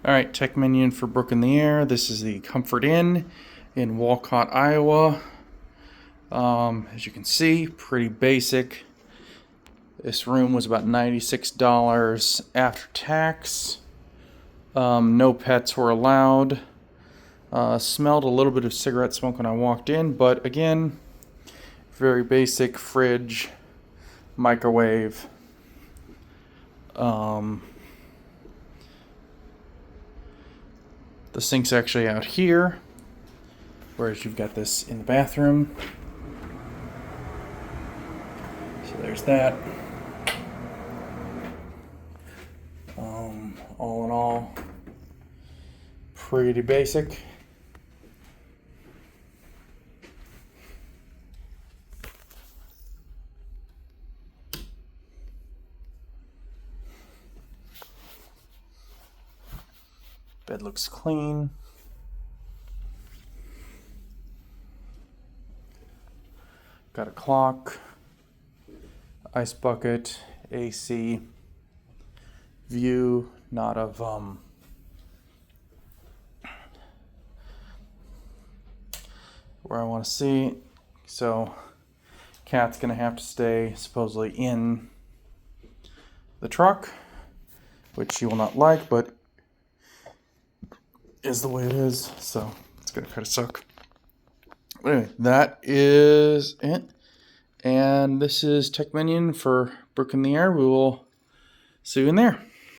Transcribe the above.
All right, tech minion for Brook in the Air. This is the Comfort Inn in Wolcott, Iowa. As you can see, pretty basic. This room was about $96 after tax. No pets were allowed. Smelled a little bit of cigarette smoke when I walked in, but again, very basic fridge, microwave. The sink's actually out here, whereas you've got this in the bathroom. So there's that. All in all, pretty basic. Bed looks clean. Got a clock, ice bucket, AC, view, not of where I want to see. So cat's gonna have to stay supposedly in the truck, which she will not like, but is the way it is, so it's gonna kind of suck. But anyway, that is it. And this is Tech Minion for Brook in the Air. We will see you in there.